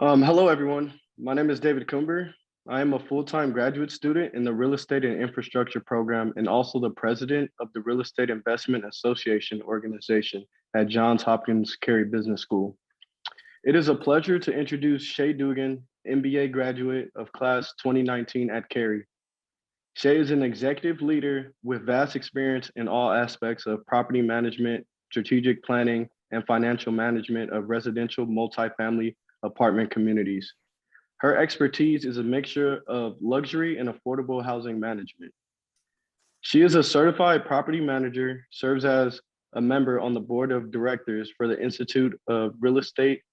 Hello, everyone. My name is David Cumber. I am a full-time graduate student in the Real Estate and Infrastructure program and also the president of the Real Estate Investment Association organization at Johns Hopkins Carey Business School. It is a pleasure to introduce Shea Dugan, MBA graduate of class 2019 at Carey. Shea is an executive leader with vast experience in all aspects of property management, strategic planning, and financial management of residential multifamily apartment communities. Her expertise is a mixture of luxury and affordable housing management. She is a certified property manager, serves as a member on the board of directors for the Institute of Real Estate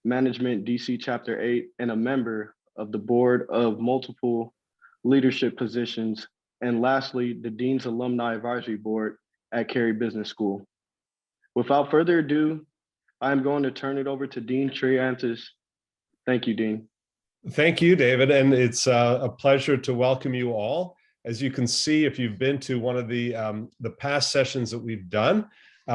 Management DC Chapter 8, and a member of the board of multiple leadership positions, and lastly, the Dean's Alumni Advisory Board at Carey Business School. Without further ado, I'm going to turn it over to Dean Triantis. Thank you, Dean. Thank you, David, and it's a pleasure to welcome you all. As you can see, if you've been to one of the past sessions that we've done,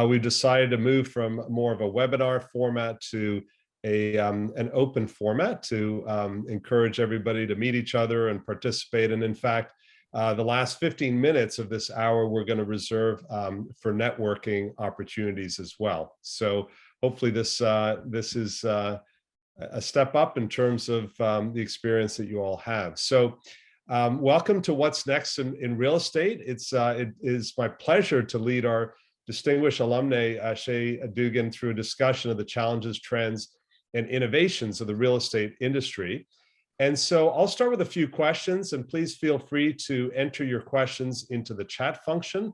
we've decided to move from more of a webinar format to an open format to encourage everybody to meet each other and participate. And in fact, the last 15 minutes of this hour, we're going to reserve for networking opportunities as well. So hopefully this is a step up in terms of the experience that you all have. So welcome to What's Next in Real Estate. It is my pleasure to lead our distinguished alumna, Shea Dugan, through a discussion of the challenges, trends, and innovations of the real estate industry. And so I'll start with a few questions, and please feel free to enter your questions into the chat function.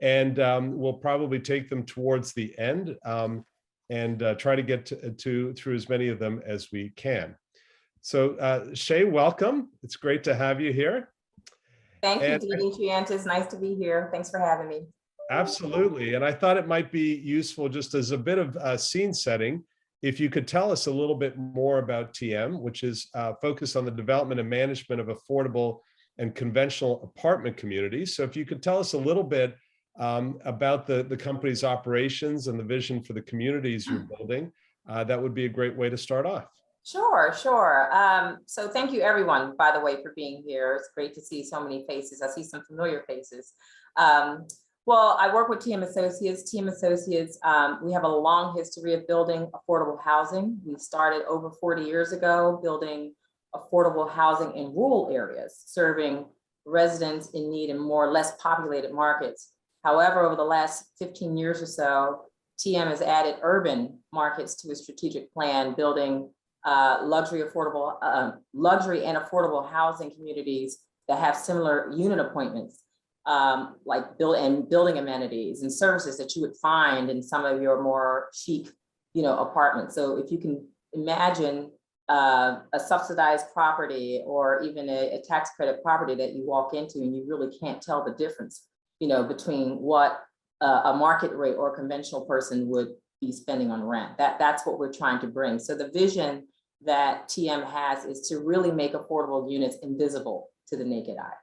And we'll probably take them towards the end and try to get through as many of them as we can. So Shea, welcome. It's great to have you here. Thank you, Dean Triantis. Nice to be here. Thanks for having me. Absolutely. And I thought it might be useful, just as a bit of scene setting, if you could tell us a little bit more about TM, which is focused on the development and management of affordable and conventional apartment communities. So if you could tell us a little bit about the company's operations and the vision for the communities you're building, that would be a great way to start off. Sure. So thank you, everyone, by the way, for being here. It's great to see so many faces. I see some familiar faces. Well, I work with TM Associates. TM Associates, we have a long history of building affordable housing. We started over 40 years ago building affordable housing in rural areas, serving residents in need in more or less populated markets. However, over the last 15 years or so, TM has added urban markets to a strategic plan, building luxury and affordable housing communities that have similar unit appointments, like building amenities and services that you would find in some of your more chic, apartments. So if you can imagine a subsidized property or even a tax credit property that you walk into and you really can't tell the difference, between what a market rate or a conventional person would be spending on rent. That's what we're trying to bring. So the vision that TM has is to really make affordable units invisible to the naked eye.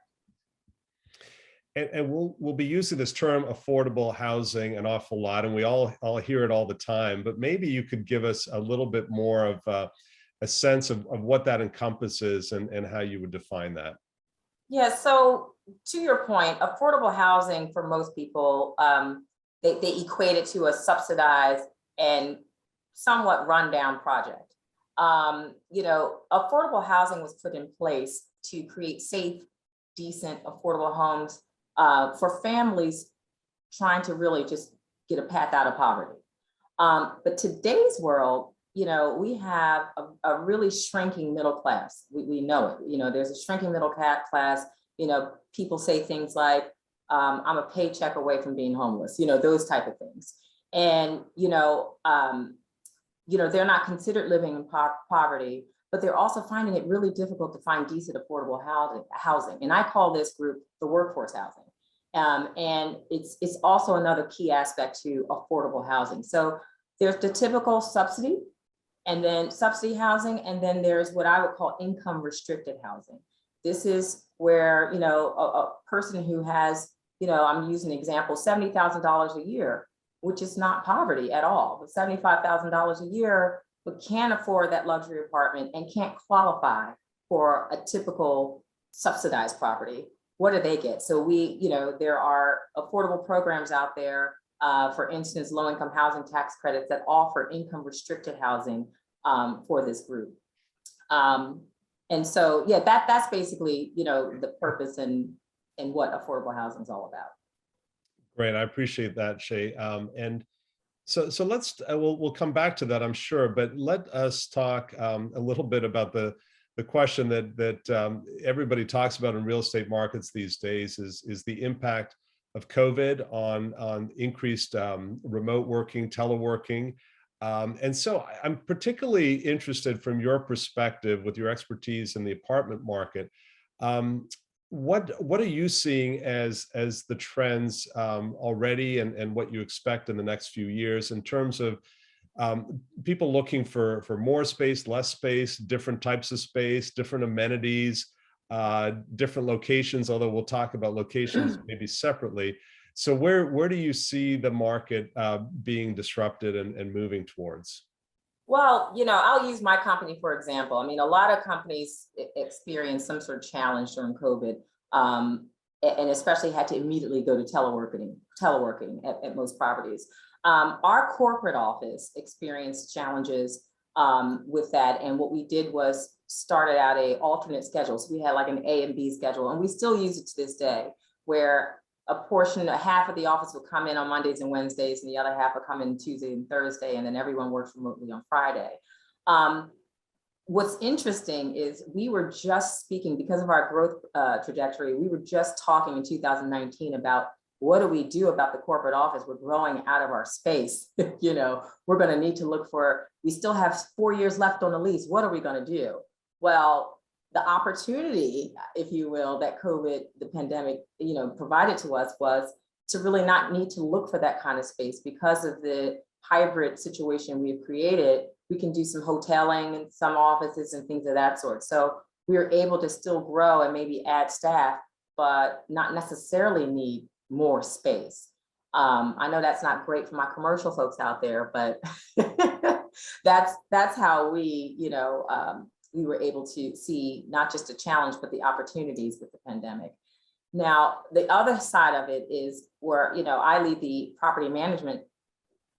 And we'll be using this term affordable housing an awful lot, and we all hear it all the time, but maybe you could give us a little bit more of a sense of what that encompasses and how you would define that. Yeah, so to your point, affordable housing for most people, they equate it to a subsidized and somewhat rundown project. Affordable housing was put in place to create safe, decent, affordable homes for families trying to really just get a path out of poverty. But today's world, we have a really shrinking middle class. We know it. There's a shrinking middle class. People say things like, I'm a paycheck away from being homeless, those type of things. And, they're not considered living in poverty, but they're also finding it really difficult to find decent, affordable housing. And I call this group the workforce housing. And it's also another key aspect to affordable housing. So there's the typical subsidy housing, and then there's what I would call income restricted housing. This is where, a person who has, I'm using an example, $70,000 a year, which is not poverty at all, but $75,000 a year but can't afford that luxury apartment and can't qualify for a typical subsidized property. What do they get? So we, there are affordable programs out there, for instance, low-income housing tax credits that offer income-restricted housing for this group. And so, yeah, that's basically, the purpose and what affordable housing is all about. Great, I appreciate that, Shay. And so let's we'll come back to that, I'm sure, but let us talk a little bit about the question that everybody talks about in real estate markets these days is the impact of COVID on increased remote working, teleworking. And so I'm particularly interested from your perspective with your expertise in the apartment market. What are you seeing as the trends already and what you expect in the next few years in terms of people looking for more space, less space, different types of space, different amenities, different locations, although we'll talk about locations maybe separately. So where do you see the market being disrupted and moving towards? Well, I'll use my company, for example. I mean, a lot of companies experienced some sort of challenge during COVID, and especially had to immediately go to teleworking at most properties. Our corporate office experienced challenges with that. And what we did was started out a alternate schedule. So we had like an A and B schedule, and we still use it to this day, where half of the office would come in on Mondays and Wednesdays, and the other half would come in Tuesday and Thursday, and then everyone works remotely on Friday. What's interesting is we were just speaking, because of our growth trajectory, we were just talking in 2019 about what do we do about the corporate office? We're growing out of our space. We're going to need to look we still have 4 years left on the lease. What are we going to do? Well, the opportunity, if you will, that COVID, the pandemic, provided to us was to really not need to look for that kind of space because of the hybrid situation we've created. We can do some hoteling in some offices and things of that sort. So we were able to still grow and maybe add staff, but not necessarily need more space. I know that's not great for my commercial folks out there, but that's how we, we were able to see not just a challenge, but the opportunities with the pandemic. Now, the other side of it is where, I lead the property management.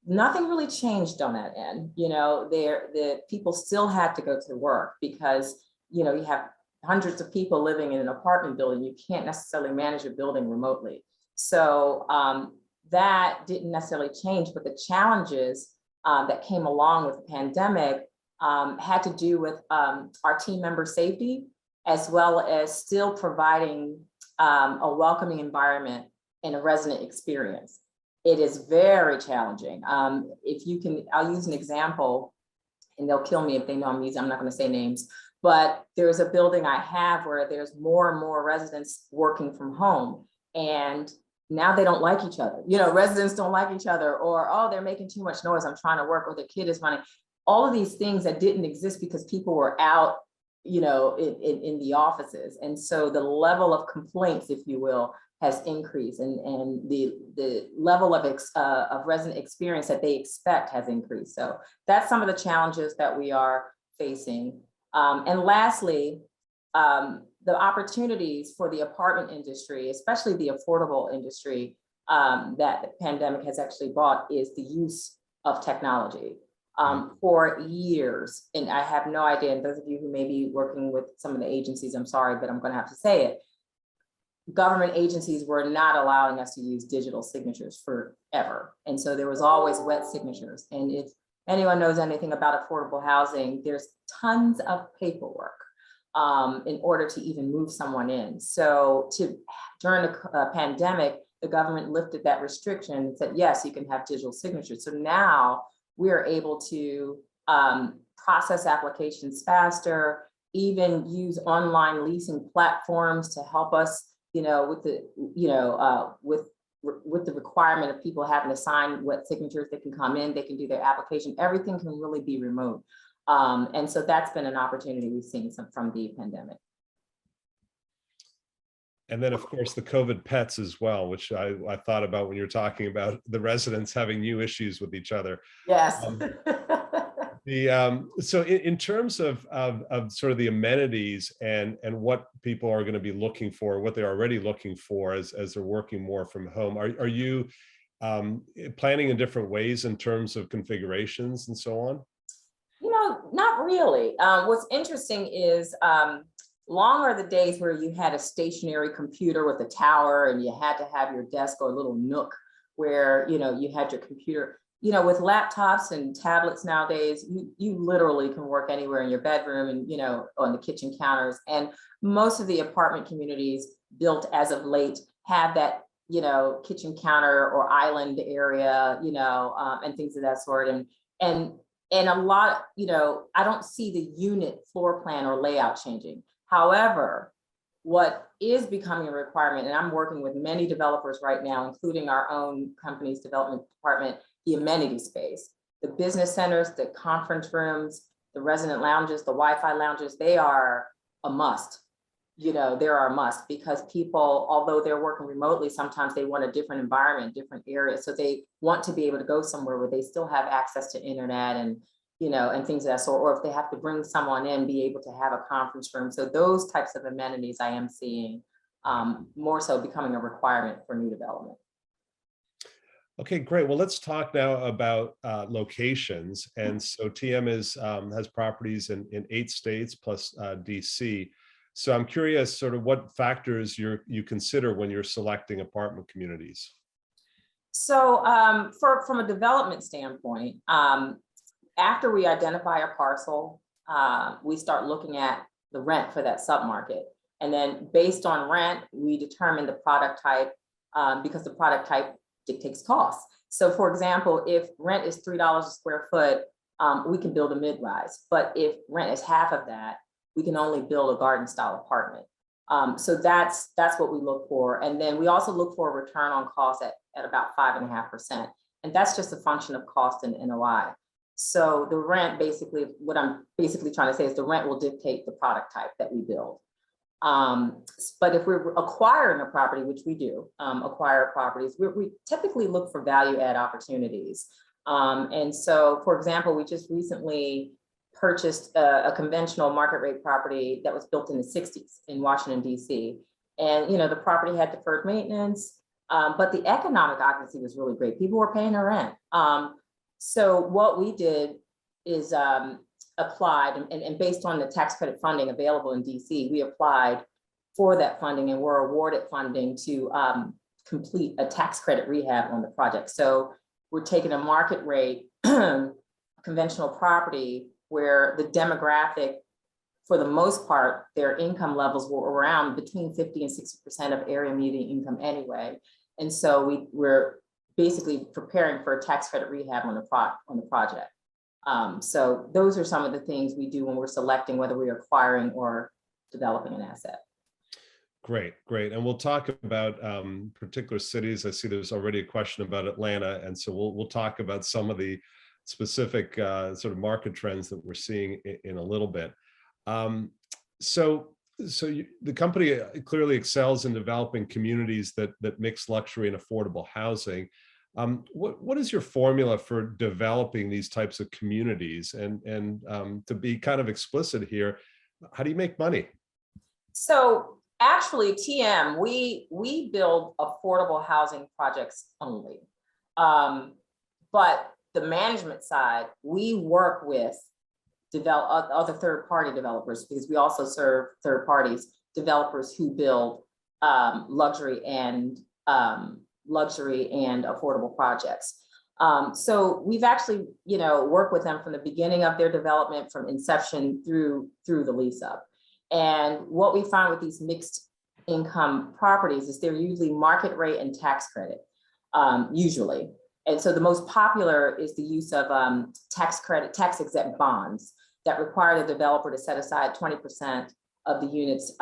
Nothing really changed on that end. The people still had to go to work because, you have hundreds of people living in an apartment building. You can't necessarily manage a building remotely. So that didn't necessarily change, but the challenges that came along with the pandemic had to do with our team member safety, as well as still providing a welcoming environment and a resident experience. It is very challenging. I'll use an example, and they'll kill me if they know I'm not going to say names, but there's a building I have where there's more and more residents working from home, and now they don't like each other. Residents don't like each other, or, oh, they're making too much noise, I'm trying to work, or the kid is running. All of these things that didn't exist because people were out, in the offices. And so the level of complaints, if you will, has increased, and the level of resident experience that they expect has increased. So that's some of the challenges that we are facing. And lastly, the opportunities for the apartment industry, especially the affordable industry, that the pandemic has actually brought is the use of technology. For years, and I have no idea, and those of you who may be working with some of the agencies, I'm sorry, but I'm going to have to say it. Government agencies were not allowing us to use digital signatures forever. And so there was always wet signatures. And if anyone knows anything about affordable housing, there's tons of paperwork in order to even move someone in. So during the pandemic, the government lifted that restriction and said, yes, you can have digital signatures. So now we are able to process applications faster, even use online leasing platforms to help us, with the requirement of people having to sign wet signatures. They can come in, they can do their application. Everything can really be remote. And so that's been an opportunity we've seen from the pandemic. And then, of course, the COVID pets as well, which I thought about when you're talking about the residents having new issues with each other. Yes. So in terms of sort of the amenities and what people are going to be looking for, what they're already looking for as they're working more from home, are you planning in different ways in terms of configurations and so on? Not really. What's interesting is long are the days where you had a stationary computer with a tower and you had to have your desk or a little nook where, you had your computer. With laptops and tablets nowadays, you literally can work anywhere in your bedroom and, on the kitchen counters. And most of the apartment communities built as of late have that, kitchen counter or island area, and things of that sort. And a lot, I don't see the unit floor plan or layout changing. However, what is becoming a requirement, and I'm working with many developers right now, including our own company's development department, the amenity space, the business centers, the conference rooms, the resident lounges, the Wi-Fi lounges, they are a must. They're a must because people, although they're working remotely, sometimes they want a different environment, different areas. So they want to be able to go somewhere where they still have access to internet and, and things of that sort, or if they have to bring someone in, be able to have a conference room. So those types of amenities I am seeing more so becoming a requirement for new development. Okay, great. Well, let's talk now about locations. And so TM has properties in 8 states plus DC. So I'm curious sort of what factors you consider when you're selecting apartment communities. So from a development standpoint, after we identify a parcel, we start looking at the rent for that submarket. And then based on rent, we determine the product type because the product type dictates cost. So for example, if rent is $3 a square foot, we can build a mid-rise. But if rent is half of that, we can only build a garden style apartment. So that's what we look for. And then we also look for a return on cost at about 5.5%. And that's just a function of cost and NOI. So the rent, basically, what I'm basically trying to say is the rent will dictate the product type that we build. But if we're acquiring a property, which we do, acquire properties, we typically look for value add opportunities. And so, for example, we just recently purchased a conventional market rate property that was built in the 60s in Washington, DC. And, the property had deferred maintenance, but the economic occupancy was really great. People were paying their rent. So what we did is applied and based on the tax credit funding available in DC, we applied for that funding and were awarded funding to complete a tax credit rehab on the project. So we're taking a market rate conventional property where the demographic, for the most part, their income levels were around between 50 and 60% of area median income anyway. And so we're basically preparing for a tax credit rehab on the project. So those are some of the things we do when we're selecting whether we're acquiring or developing an asset. Great. And we'll talk about particular cities. I see there's already a question about Atlanta. And so we'll talk about some of the specific sort of market trends that we're seeing in a little bit. So the company clearly excels in developing communities that mix luxury and affordable housing. What is your formula for developing these types of communities? And to be kind of explicit here, how do you make money? So actually, TM, we build affordable housing projects only. But the management side, we work with other third-party developers because we also serve third parties, developers who build luxury and affordable projects. So we've actually, worked with them from the beginning of their development, from inception through the lease up. And what we find with these mixed income properties is they're usually market rate and tax credit, usually. And so the most popular is the use of tax exempt bonds that require the developer to set aside 20% of the units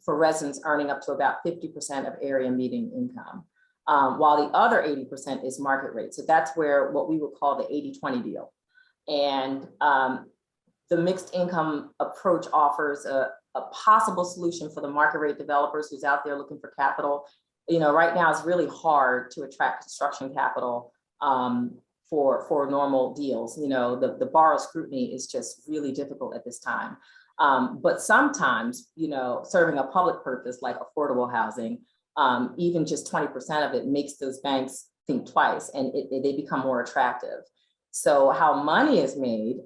for residents earning up to about 50% of area median income, while the other 80% is market rate. So that's where what we would call the 80-20 deal. And the mixed income approach offers a possible solution for the market rate developers who's out there looking for capital. Right now it's really hard to attract construction capital for normal deals. You know, the borrower scrutiny is just really difficult at this time. But sometimes, you know, serving a public purpose like affordable housing, even just 20% of it makes those banks think twice, and they become more attractive. So how money is made,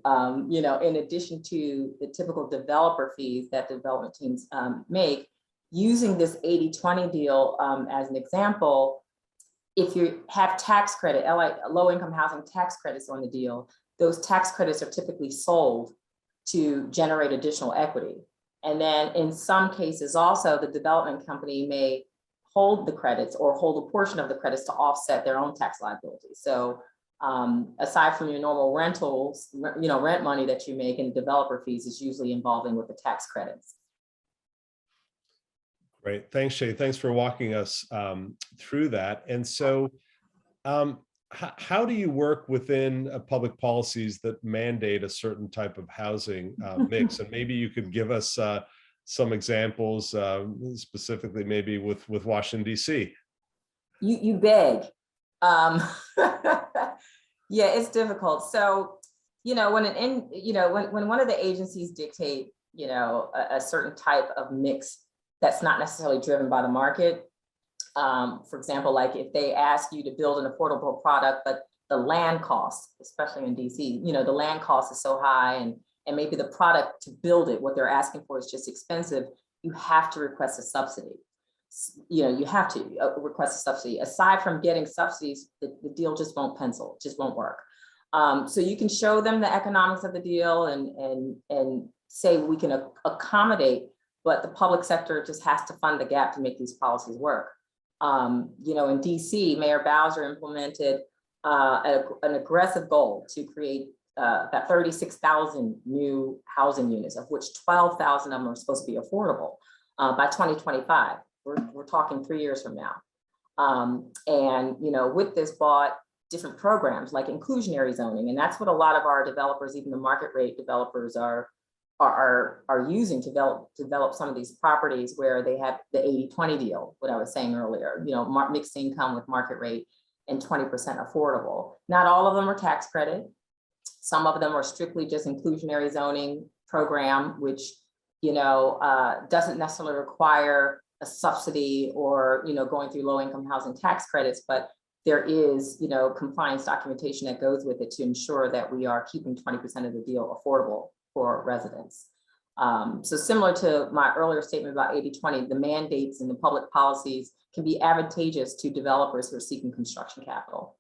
you know, in addition to the typical developer fees that development teams make, using this 80-20 deal as an example, if you have tax credit, low income housing tax credits on the deal, those tax credits are typically sold to generate additional equity. And then in some cases also, the development company may hold the credits or hold a portion of the credits to offset their own tax liability. So aside from your normal rentals, you know, rent money that you make, and developer fees is usually involving with the tax credits. Great. Thanks, Shay. Thanks for walking us through that. And so how do you work within public policies that mandate a certain type of housing mix? And maybe you could give us some examples, specifically maybe with Washington, D.C. You beg. Yeah, it's difficult. So, you know, when one of the agencies dictate, you know, a certain type of mix that's not necessarily driven by the market. For example, like if they ask you to build an affordable product, but the land cost, especially in DC, you know, the land cost is so high, and maybe the product to build it, what they're asking for is just expensive, you have to request a subsidy. You know, you have to request a subsidy. Aside from getting subsidies, the deal just won't pencil, just won't work. So you can show them the economics of the deal and say we can accommodate, but the public sector just has to fund the gap to make these policies work. You know, in DC, Mayor Bowser implemented an aggressive goal to create about 36,000 new housing units, of which 12,000 of them are supposed to be affordable by 2025. We're talking 3 years from now. And, you know, with this bought different programs like inclusionary zoning, and that's what a lot of our developers, even the market rate developers, are using to develop some of these properties where they have the 80-20 deal, what I was saying earlier, you know, mixed income with market rate and 20% affordable. Not all of them are tax credit. Some of them are strictly just inclusionary zoning program, which, you know, doesn't necessarily require a subsidy or, you know, going through low income housing tax credits, but there is, you know, compliance documentation that goes with it to ensure that we are keeping 20% of the deal affordable for residents. So similar to my earlier statement about 80-20, the mandates and the public policies can be advantageous to developers who are seeking construction capital.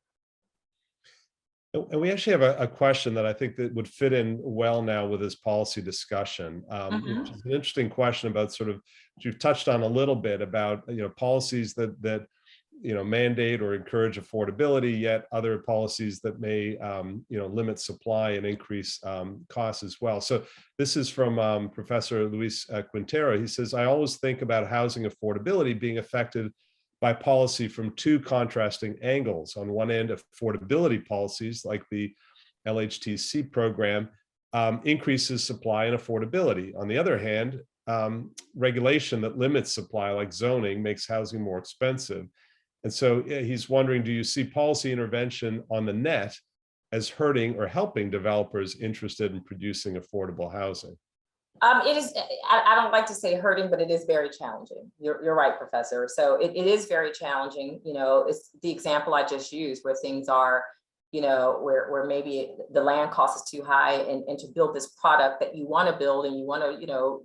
And we actually have a question that I think that would fit in well now with this policy discussion, which is an interesting question about sort of, you've touched on a little bit about, you know, policies that you know, mandate or encourage affordability, yet other policies that may, you know, limit supply and increase costs as well. So this is from Professor Luis Quintero. He says, I always think about housing affordability being affected by policy from two contrasting angles. On one end, affordability policies like the LHTC program increases supply and affordability. On the other hand, regulation that limits supply, like zoning, makes housing more expensive. And so he's wondering, do you see policy intervention on the net as hurting or helping developers interested in producing affordable housing? It is, I don't like to say hurting, but it is very challenging. You're right, Professor. So it is very challenging. You know, it's the example I just used where things are, you know, where maybe the land cost is too high, and to build this product that you want to build and you want to, you know,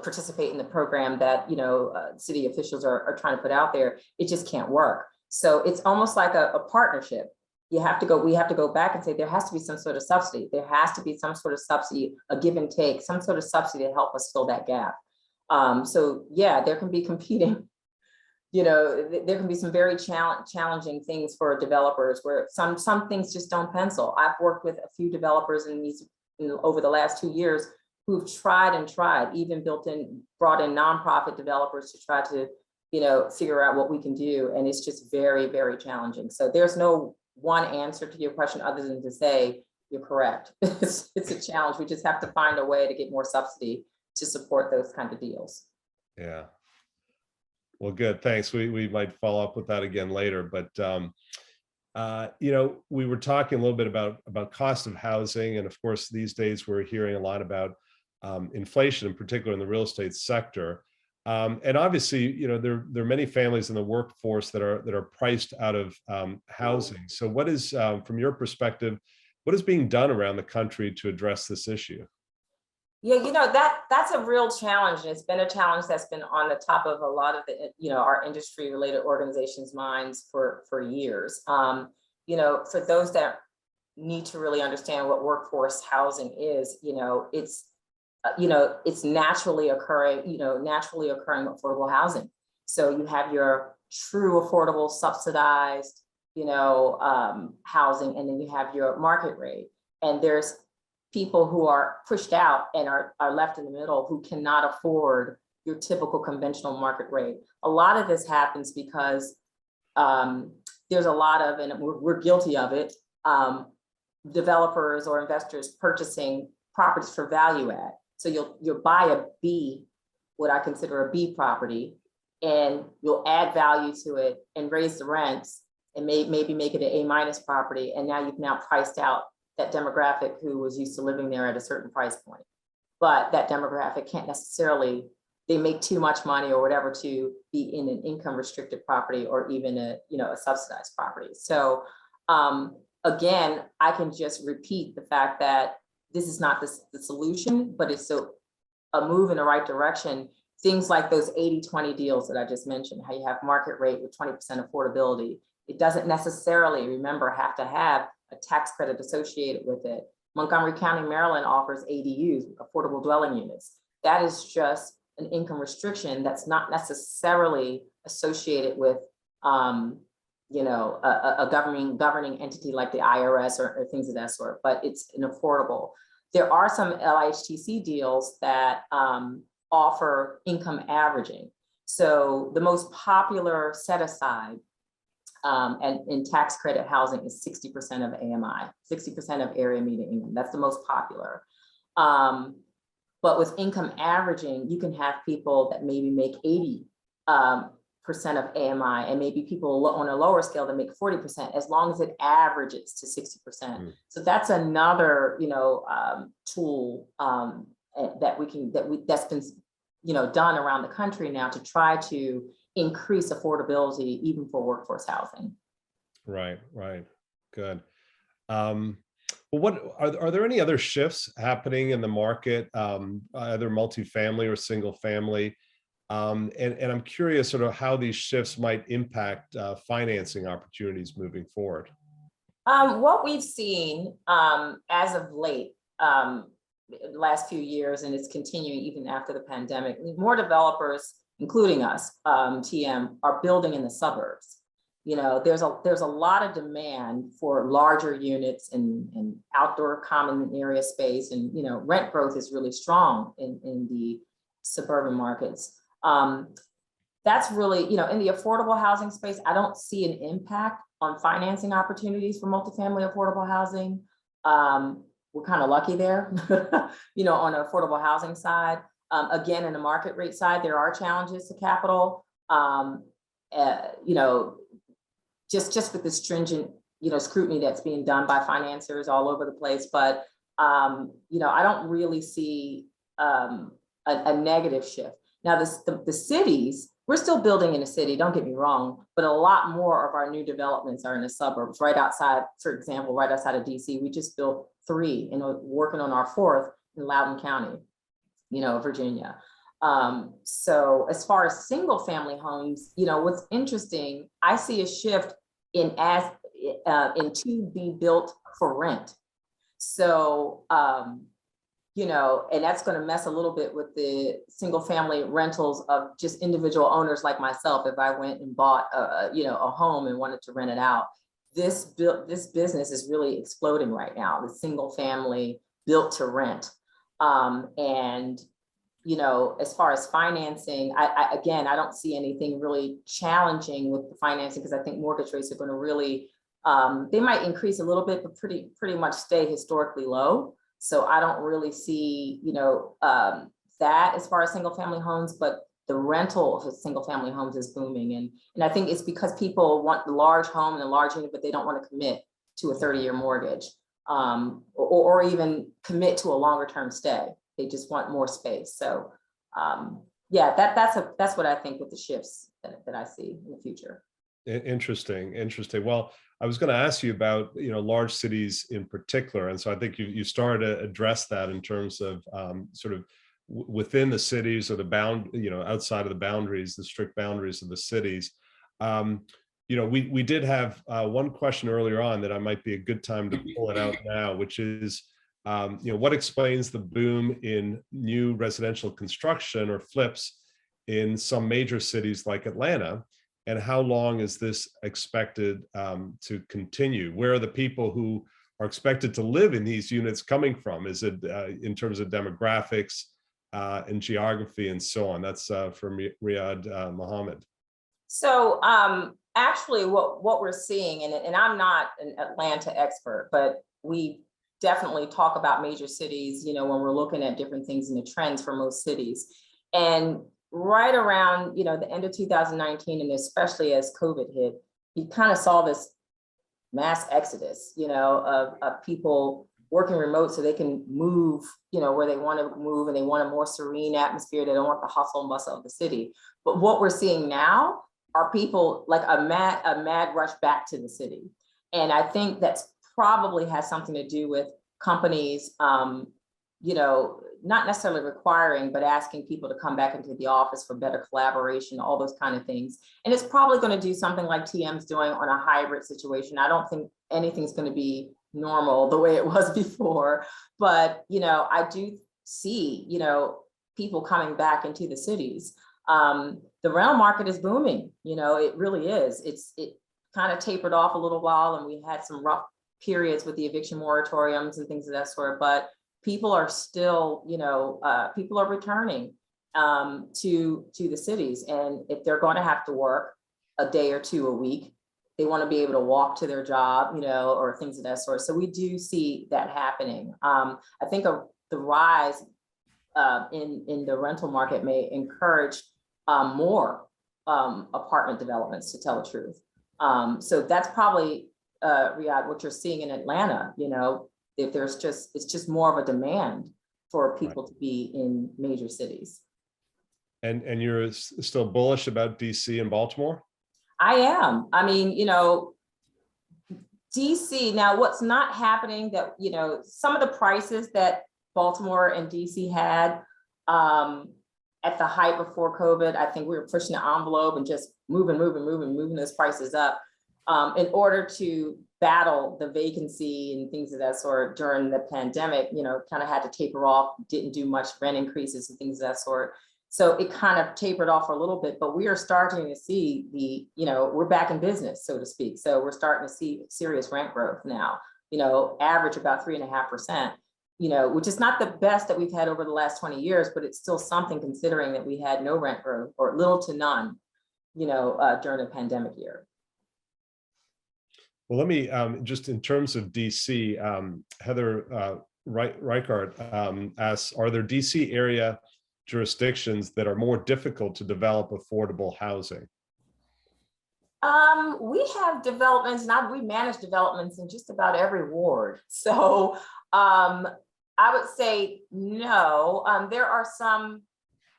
participate in the program that, you know, city officials are trying to put out there, it just can't work. So it's almost like a partnership. We have to go back and say there has to be some sort of subsidy. There has to be some sort of subsidy, a give and take, some sort of subsidy to help us fill that gap. So yeah, there can be competing, you know, there can be some very challenging things for developers where some things just don't pencil. I've worked with a few developers over the last 2 years who've tried, even brought in nonprofit developers to try to, you know, figure out what we can do. And it's just very, very challenging. So there's no one answer to your question other than to say, you're correct. It's a challenge. We just have to find a way to get more subsidy to support those kind of deals. Yeah. Well, good. Thanks. We might follow up with that again later, but We were talking a little bit about cost of housing, and of course, these days we're hearing a lot about inflation, in particular in the real estate sector. And obviously, there are many families in the workforce that are priced out of housing. So, what is, from your perspective, what is being done around the country to address this issue? Yeah, that's a real challenge. And it's been a challenge that's been on the top of a lot of the, our industry related organizations' minds for years. For those that need to really understand what workforce housing is, it's naturally occurring affordable housing. So you have your true affordable subsidized, housing, and then you have your market rate. And there's people who are pushed out and are left in the middle who cannot afford your typical conventional market rate. A lot of this happens because there's a lot of, and we're guilty of it, developers or investors purchasing properties for value add. So you'll buy a B, what I consider a B property, and you'll add value to it and raise the rents and maybe make it an A- property. And now you've priced out that demographic who was used to living there at a certain price point. But that demographic can't necessarily, they make too much money or whatever to be in an income restricted property or even a subsidized property. So again, I can just repeat the fact that this is not the solution, but it's a move in the right direction. Things like those 80-20 deals that I just mentioned, how you have market rate with 20% affordability. It doesn't necessarily, remember, have to have a tax credit associated with it. Montgomery County, Maryland offers ADUs, affordable dwelling units. That is just an income restriction that's not necessarily associated with a governing entity like the IRS or things of that sort, but it's an affordable. There are some LIHTC deals that offer income averaging. So the most popular set aside and in tax credit housing is 60% of AMI, 60% of area median income. That's the most popular. But with income averaging, you can have people that maybe make 80% of AMI, and maybe people on a lower scale that make 40%, as long as it averages to 60%. So that's another, tool that's been, done around the country now to try to increase affordability even for workforce housing. Right. Good. Well, what are there any other shifts happening in the market, either multifamily or single family? And I'm curious sort of how these shifts might impact financing opportunities moving forward. What we've seen as of late, the last few years, and it's continuing even after the pandemic, more developers, including us, TM, are building in the suburbs. There's a lot of demand for larger units and outdoor common area space, and rent growth is really strong in the suburban markets. That's really, in the affordable housing space, I don't see an impact on financing opportunities for multifamily affordable housing. We're kind of lucky there, on the affordable housing side. Again, in the market rate side, there are challenges to capital, just with the stringent, scrutiny that's being done by financiers all over the place. But, I don't really see a negative shift. Now, the cities, we're still building in a city, don't get me wrong, but a lot more of our new developments are in the suburbs, right outside, for example, right outside of DC. We just built 3 and we're working on our 4th in Loudoun County, Virginia. So as far as single family homes, what's interesting, I see a shift in to be built for rent. So, and that's going to mess a little bit with the single family rentals of just individual owners like myself. If I went and bought a home and wanted to rent it out, this business is really exploding right now. The single family built to rent, and as far as financing, I don't see anything really challenging with the financing, because I think mortgage rates are going to really, they might increase a little bit, but pretty much stay historically low. So I don't really see, that as far as single family homes, but the rental of single family homes is booming. And I think it's because people want the large home and a large unit, but they don't want to commit to a 30-year mortgage, or even commit to a longer term stay. They just want more space. So yeah, that's what I think with the shifts that I see in the future. Interesting. Well, I was going to ask you about, large cities in particular. And so I think you started to address that in terms of sort of within the cities or outside of the boundaries, the strict boundaries of the cities. We did have one question earlier on that I might be a good time to pull it out now, which is, what explains the boom in new residential construction or flips in some major cities like Atlanta? And how long is this expected to continue? Where are the people who are expected to live in these units coming from? Is it in terms of demographics and geography and so on? That's from Riyadh Mohammed. So actually what we're seeing, and I'm not an Atlanta expert, but we definitely talk about major cities, when we're looking at different things in the trends for most cities. And right around, the end of 2019, and especially as COVID hit, you kind of saw this mass exodus, of people working remote so they can move, where they want to move, and they want a more serene atmosphere. They don't want the hustle and bustle of the city. But what we're seeing now are people like a mad rush back to the city. And I think that's probably has something to do with companies, not necessarily requiring, but asking people to come back into the office for better collaboration, all those kind of things. And it's probably going to do something like TM's doing on a hybrid situation. I don't think anything's going to be normal the way it was before, but, I do see, people coming back into the cities. The rental market is booming, it really is. It kind of tapered off a little while, and we had some rough periods with the eviction moratoriums and things of that sort, but people are still, people are returning to the cities. And if they're going to have to work a day or two a week, they want to be able to walk to their job, or things of that sort. So we do see that happening. I think the rise in the rental market may encourage more apartment developments, to tell the truth. So that's probably, Riyadh, what you're seeing in Atlanta, if it's just more of a demand for people to be in major cities. And you're still bullish about DC and Baltimore? I am. I mean, DC, now what's not happening that, some of the prices that Baltimore and DC had at the height before COVID, I think we were pushing the envelope and just moving those prices up in order to battle the vacancy and things of that sort during the pandemic, kind of had to taper off, didn't do much rent increases and things of that sort. So it kind of tapered off for a little bit, but we are starting to see we're back in business, so to speak. So we're starting to see serious rent growth now, average about 3.5%, which is not the best that we've had over the last 20 years, but it's still something considering that we had no rent growth or little to none, during the pandemic year. Well, let me just in terms of DC, Heather Reichart asks, are there DC area jurisdictions that are more difficult to develop affordable housing? We have developments, we manage developments in just about every ward. So I would say no. There are some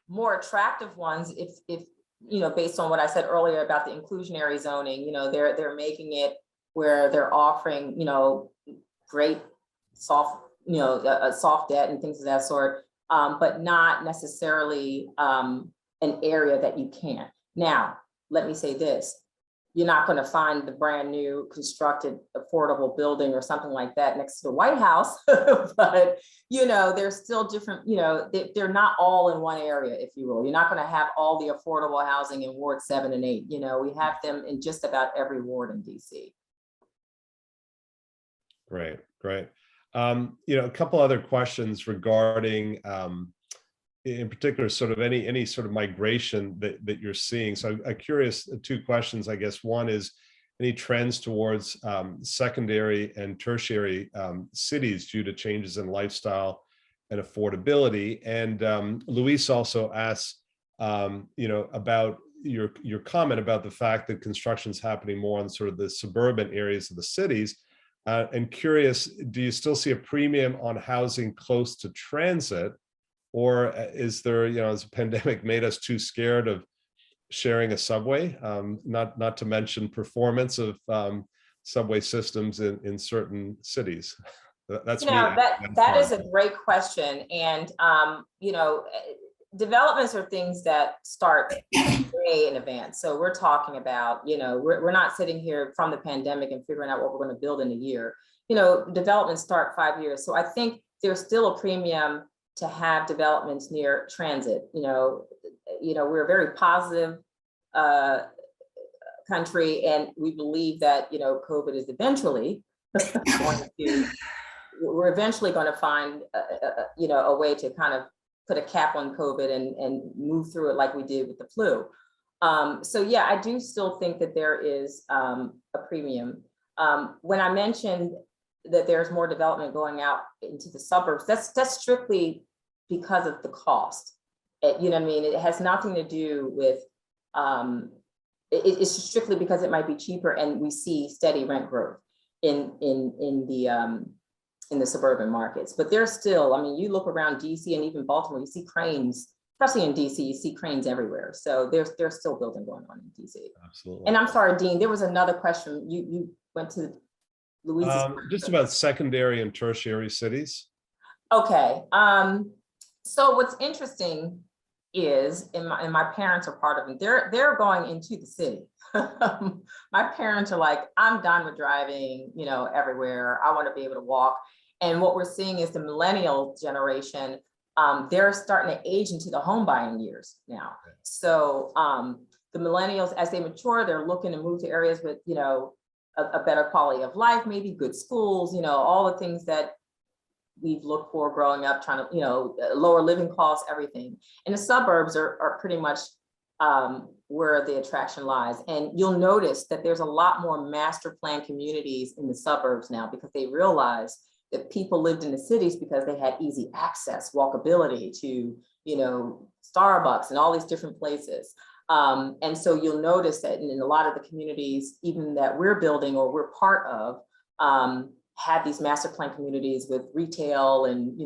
more attractive ones if based on what I said earlier about the inclusionary zoning, they're making it where they're offering, great soft, soft debt and things of that sort, but not necessarily an area that you can't. Now, let me say this. You're not going to find the brand new constructed affordable building or something like that next to the White House, but, there's still different, they're not all in one area, if you will. You're not going to have all the affordable housing in Ward 7 and 8. We have them in just about every ward in DC. Great. A couple other questions regarding, in particular, sort of any sort of migration that you're seeing. So I'm curious, two questions, I guess. One is any trends towards secondary and tertiary cities due to changes in lifestyle and affordability. And Luis also asks, about your comment about the fact that construction is happening more on sort of the suburban areas of the cities. And curious, do you still see a premium on housing close to transit? Or is there, has the pandemic made us too scared of sharing a subway? Not to mention performance of subway systems in certain cities. That's me. That is a great question. And, developments are things that start way in advance. So we're talking about, we're not sitting here from the pandemic and figuring out what we're going to build in a year. Developments start 5 years. So I think there's still a premium to have developments near transit. We're a very positive country, and we believe that, COVID is eventually we're eventually going to find, a way to kind of put a cap on COVID and move through it like we did with the flu. So yeah, I do still think that there is a premium. When I mentioned that there's more development going out into the suburbs, that's strictly because of the cost. It has nothing to do with, it's strictly because it might be cheaper, and we see steady rent growth in the suburban markets. But there's still, you look around DC and even Baltimore, you see cranes, especially in DC, you see cranes everywhere. So there's still building going on in DC. Absolutely. And I'm sorry, Dean, there was another question. You went to Louise's. Just about secondary and tertiary cities. Okay. So what's interesting is, and my parents are part of it, they're going into the city. My parents are like, I'm done with driving, everywhere. I want to be able to walk. And what we're seeing is the millennial generation, they're starting to age into the home buying years now. So the millennials, as they mature, they're looking to move to areas with, a better quality of life, maybe good schools, all the things that we've looked for growing up, trying to, lower living costs, everything. And the suburbs are pretty much where the attraction lies. And you'll notice that there's a lot more master plan communities in the suburbs now, because they realize that people lived in the cities because they had easy access, walkability to, Starbucks and all these different places. And so you'll notice that in a lot of the communities, even that we're building or we're part of, have these master plan communities with retail and,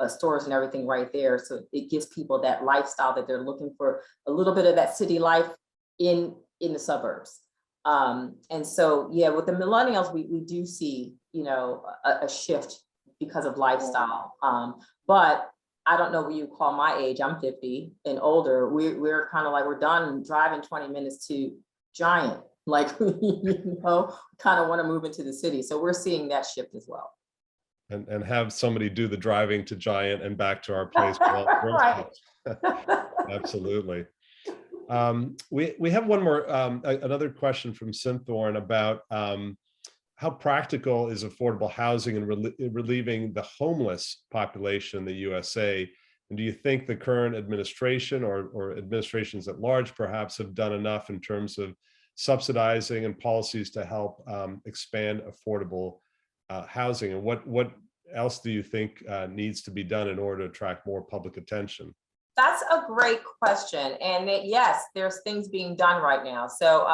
stores and everything right there. So it gives people that lifestyle that they're looking for, a little bit of that city life in the suburbs. And so, yeah, with the millennials, we do see, a shift because of lifestyle. But I don't know what you call my age. I'm 50 and older. We're kind of like, we're done driving 20 minutes to Giant. Like, kind of want to move into the city. So we're seeing that shift as well. And have somebody do the driving to Giant and back to our place. Right. Absolutely. We have one more, another question from Synthorn about how practical is affordable housing and relieving the homeless population in the USA? And do you think the current administration or administrations at large perhaps have done enough in terms of subsidizing and policies to help expand affordable housing? And what else do you think needs to be done in order to attract more public attention? That's a great question. And yes, there's things being done right now. So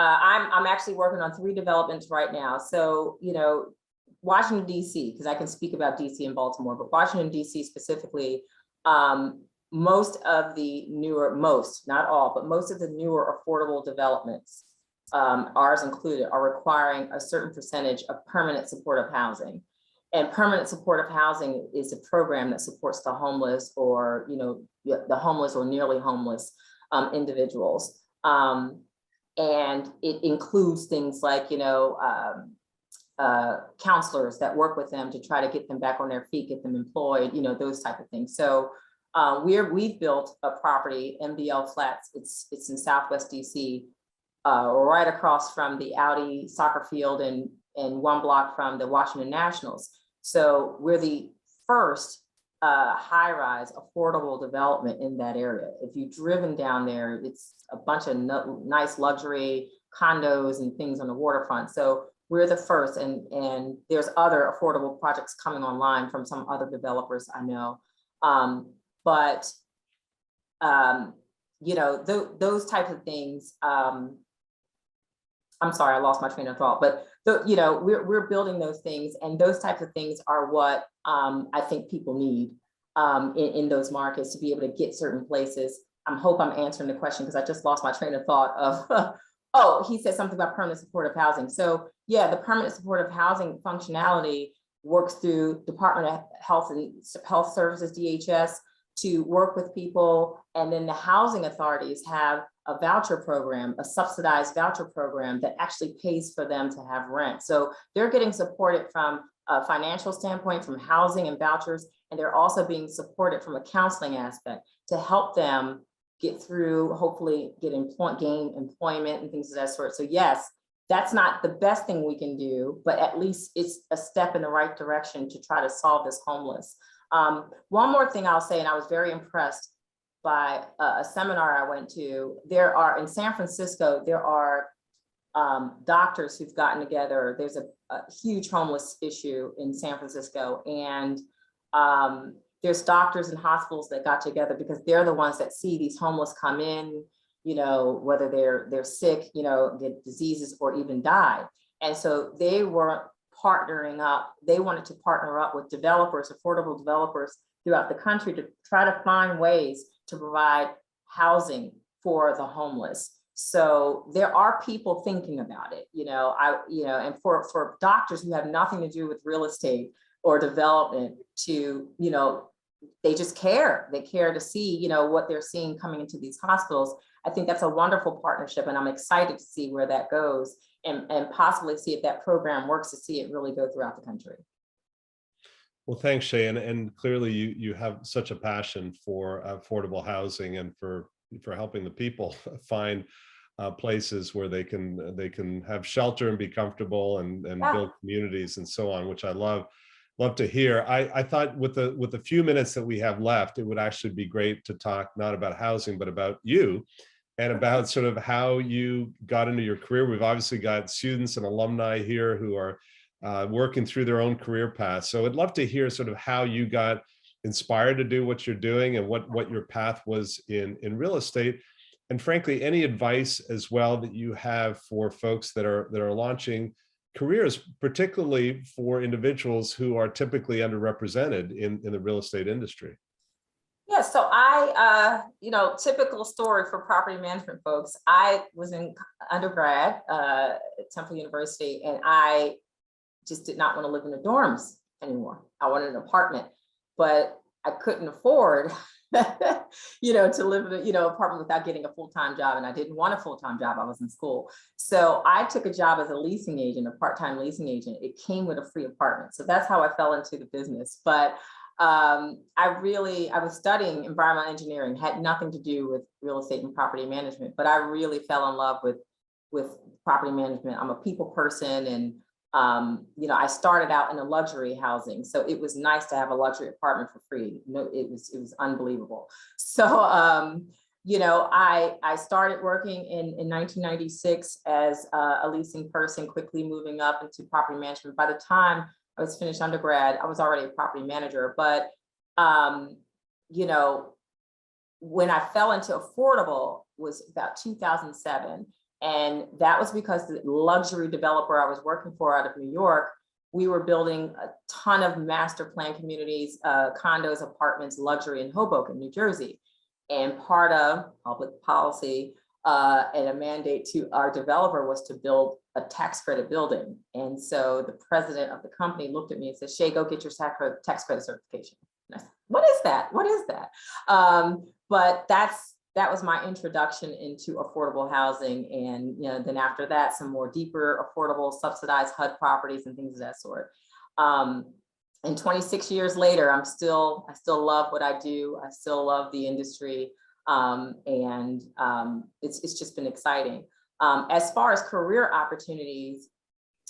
I'm actually working on 3 developments right now. So, Washington, DC, because I can speak about DC and Baltimore, but Washington, DC specifically, most of the newer, not all, but most of the newer affordable developments, ours included, are requiring a certain percentage of permanent supportive housing. And permanent supportive housing is a program that supports the homeless or, the homeless or nearly homeless individuals. And it includes things like, counselors that work with them to try to get them back on their feet, get them employed, those type of things. So we've built a property, MBL Flats. It's in Southwest DC, right across from the Audi soccer field and 1 block from the Washington Nationals. So we're the first high-rise affordable development in that area. If you've driven down there, it's a bunch of nice luxury condos and things on the waterfront. So we're the first, and there's other affordable projects coming online from some other developers I know. But you know, those types of things. I'm sorry, I lost my train of thought, but you know, we're building those things, and those types of things are what I think people need in those markets to be able to get certain places. I hope I'm answering the question, because I just lost my train of thought of, oh, he said something about permanent supportive housing. So yeah, the permanent supportive housing functionality works through Department of Health and Health Services, DHS, to work with people. And then the housing authorities have a voucher program, a subsidized voucher program that actually pays for them to have rent. So they're getting supported from a financial standpoint, from housing and vouchers, and they're also being supported from a counseling aspect to help them get through, hopefully gain employment and things of that sort. So yes, that's not the best thing we can do, but at least it's a step in the right direction to try to solve this homeless. One more thing I'll say, and I was very impressed by a seminar I went to. There are, in San Francisco, there are doctors who've gotten together. There's a huge homeless issue in San Francisco, and there's doctors and hospitals that got together because they're the ones that see these homeless come in, you know, whether they're sick, you know, get diseases or even die. And so they were partnering up. They wanted to partner up with developers, affordable developers throughout the country, to try to find ways to provide housing for the homeless. So there are people thinking about it, you know, and for doctors who have nothing to do with real estate or development to, you know, they just care. They care to see, you know, what they're seeing coming into these hospitals. I think that's a wonderful partnership, and I'm excited to see where that goes, and possibly see if that program works, to see it really go throughout the country. Well, thanks, Shay, and clearly you have such a passion for affordable housing and for helping the people find places where they can have shelter and be comfortable and build communities and so on, which I love to hear. I thought with the few minutes that we have left, it would actually be great to talk not about housing, but about you and about sort of how you got into your career. We've obviously got students and alumni here who are working through their own career path. So I'd love to hear sort of how you got inspired to do what you're doing and what your path was in real estate. And frankly, any advice as well that you have for folks that are launching careers, particularly for individuals who are typically underrepresented in the real estate industry. Yeah, so I, you know, typical story for property management folks. I was in undergrad at Temple University, and I just did not want to live in the dorms anymore. I wanted an apartment, but I couldn't afford, you know, to live in a, you know, apartment without getting a full-time job. And I didn't want a full-time job. I was in school. So I took a job as a leasing agent, a part-time leasing agent. It came with a free apartment. So that's how I fell into the business. But I was studying environmental engineering, had nothing to do with real estate and property management, but I really fell in love with property management. I'm a people person, and you know, I started out in a luxury housing, so it was nice to have a luxury apartment for free. No, it was unbelievable. So you know, I started working in 1996 as a leasing person, quickly moving up into property management. By the time I was finished undergrad, I was already a property manager. But you know, when I fell into affordable was about 2007. And that was because the luxury developer I was working for out of New York, we were building a ton of master plan communities, condos, apartments, luxury in Hoboken, New Jersey. And part of public policy and a mandate to our developer was to build a tax credit building. And so the president of the company looked at me and said, "Shay, go get your tax credit certification." And I said, "What is that? What is that?" But that was my introduction into affordable housing. And, you know, then after that, some more deeper, affordable, subsidized HUD properties and things of that sort. And 26 years later, I still love what I do. I still love the industry. And it's just been exciting. As far as career opportunities,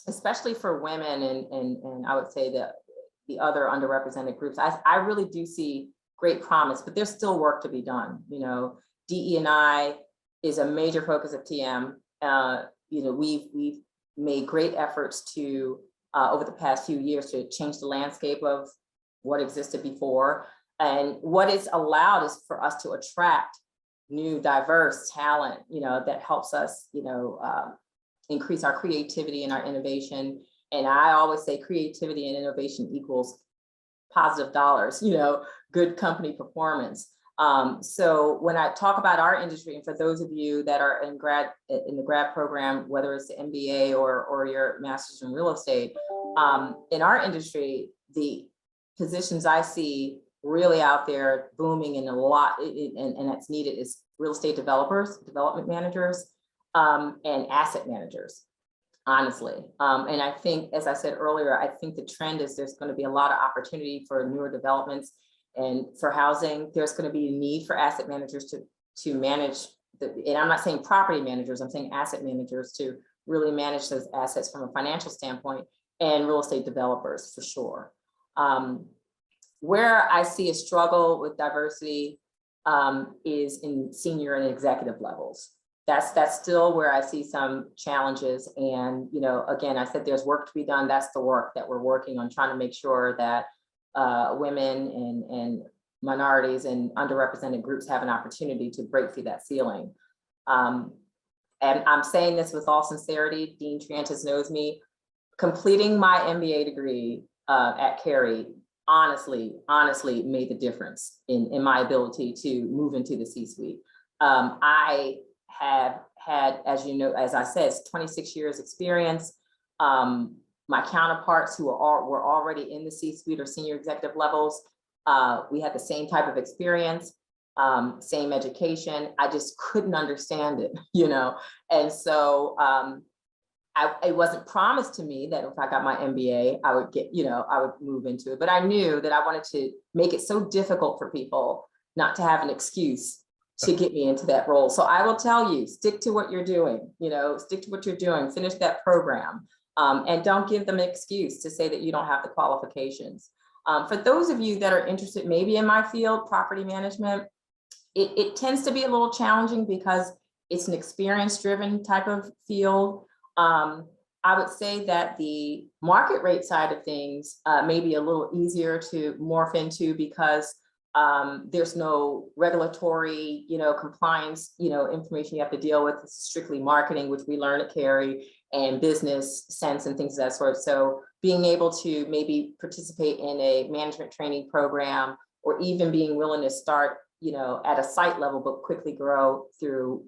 especially for women and I would say the other underrepresented groups, I really do see great promise, but there's still work to be done. You know, DE&I is a major focus of TM. You know, we've made great efforts to over the past few years to change the landscape of what existed before. And what it's allowed is for us to attract new, diverse talent, that helps us, increase our creativity and our innovation. And I always say creativity and innovation equals positive dollars, good company performance. So when I talk about our industry, and for those of you that are in the grad program, whether it's the MBA or your master's in real estate, in our industry, the positions I see really out there booming and a lot, and that's needed, is real estate developers, development managers, and asset managers, honestly. And I think, as I said earlier, I think the trend is there's going to be a lot of opportunity for newer developments and for housing. There's going to be a need for asset managers to manage and I'm not saying property managers, I'm saying asset managers to really manage those assets from a financial standpoint, and real estate developers for sure. Where I see a struggle with diversity is in senior and executive levels. That's still where I see some challenges. And, again, I said there's work to be done. That's the work that we're working on, trying to make sure that women and minorities and underrepresented groups have an opportunity to break through that ceiling. And I'm saying this with all sincerity. Dean Triantis knows me. Completing my MBA degree at Carey honestly made the difference in my ability to move into the C-suite. I have had, as I said, 26 years experience. My counterparts who were already in the C-suite or senior executive levels, we had the same type of experience, same education. I just couldn't understand it, And so it wasn't promised to me that if I got my MBA, I would I would move into it. But I knew that I wanted to make it so difficult for people not to have an excuse to get me into that role. So I will tell you, stick to what you're doing, stick to what you're doing, finish that program, and don't give them an excuse to say that you don't have the qualifications. For those of you that are interested maybe in my field, property management, it tends to be a little challenging because it's an experience-driven type of field. I would say that the market rate side of things may be a little easier to morph into because there's no regulatory, compliance, information you have to deal with. It's strictly marketing, which we learn at Carey, and business sense and things of that sort. So being able to maybe participate in a management training program, or even being willing to start, at a site level, but quickly grow through,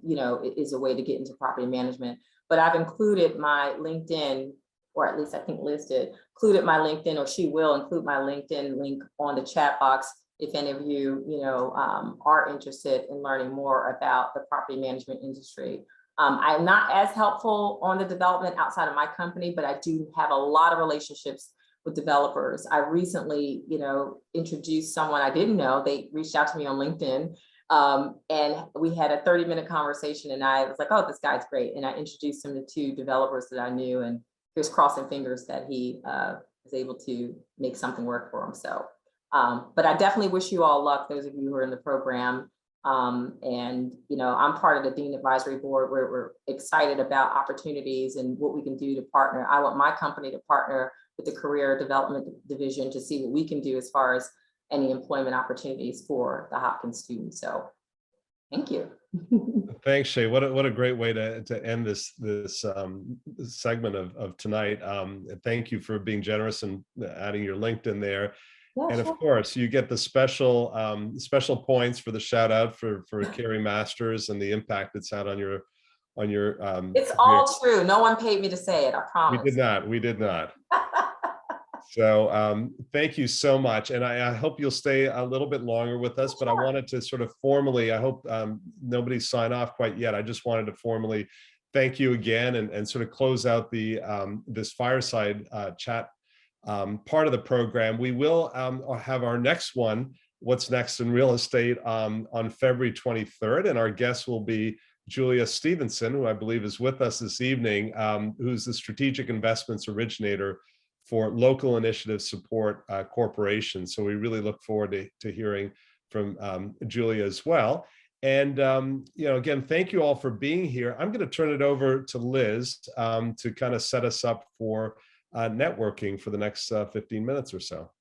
is a way to get into property management. But I've included my LinkedIn, or at least I think Liz did, included my LinkedIn, or she will include my LinkedIn link on the chat box if any of you, are interested in learning more about the property management industry. I'm not as helpful on the development outside of my company, but I do have a lot of relationships with developers. I recently, introduced someone I didn't know. They reached out to me on LinkedIn, and we had a 30-minute conversation, and I was like, oh, this guy's great. And I introduced him to 2 developers that I knew, and he was crossing fingers that he was able to make something work for him. So, but I definitely wish you all luck, those of you who are in the program. And, I'm part of the Dean Advisory Board, where we're excited about opportunities and what we can do to partner. I want my company to partner with the Career Development Division to see what we can do as far as any employment opportunities for the Hopkins students. So thank you. Thanks, Shay. What a great way to end this segment of tonight. Thank you for being generous and adding your LinkedIn there. Yeah, and of course, you get the special points for the shout out for Carey Masters and the impact it's had on your it's all true. No one paid me to say it, I promise. We did not. So thank you so much. And I hope you'll stay a little bit longer with us, but I wanted to sort of formally, I hope nobody sign off quite yet. I just wanted to formally thank you again and sort of close out the this fireside chat part of the program. We will have our next one, What's Next in Real Estate, on February 23rd. And our guest will be Julia Stevenson, who I believe is with us this evening, who's the Strategic Investments Originator for Local Initiative Support Corporation. So we really look forward to hearing from Julia as well. And, again, thank you all for being here. I'm going to turn it over to Liz to kind of set us up for networking for the next 15 minutes or so.